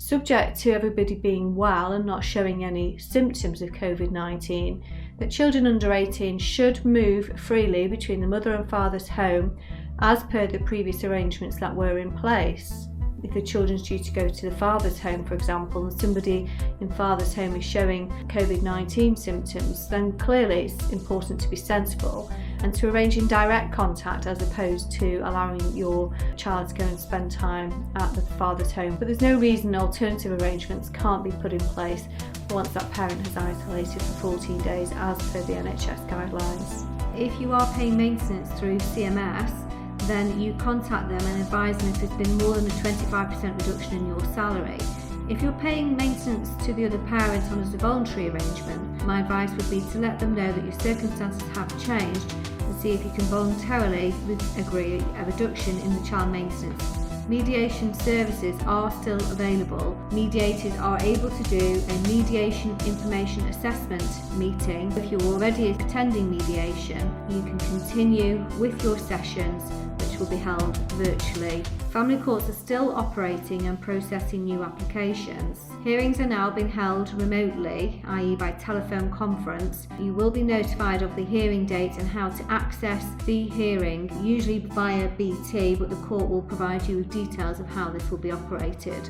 subject to everybody being well and not showing any symptoms of COVID-19, that children under 18 should move freely between the mother and father's home as per the previous arrangements that were in place. If the children's due to go to the father's home, for example, and somebody in father's home is showing COVID-19 symptoms, then clearly it's important to be sensible and to arrange in direct contact as opposed to allowing your child to go and spend time at the father's home. But there's no reason alternative arrangements can't be put in place once that parent has isolated for 14 days as per the NHS guidelines. If you are paying maintenance through CMS, then you contact them and advise them if there's been more than a 25% reduction in your salary. If you're paying maintenance to the other parent on as a voluntary arrangement, my advice would be to let them know that your circumstances have changed and see if you can voluntarily agree a reduction in the child maintenance. Mediation services are still available. Mediators are able to do a mediation information assessment meeting. If you're already attending mediation, you can continue with your sessions, which will be held virtually. Family courts are still operating and processing new applications. Hearings are now being held remotely, i.e. by telephone conference. You will be notified of the hearing date and how to access the hearing, usually via BT, but the court will provide you with details of how this will be operated.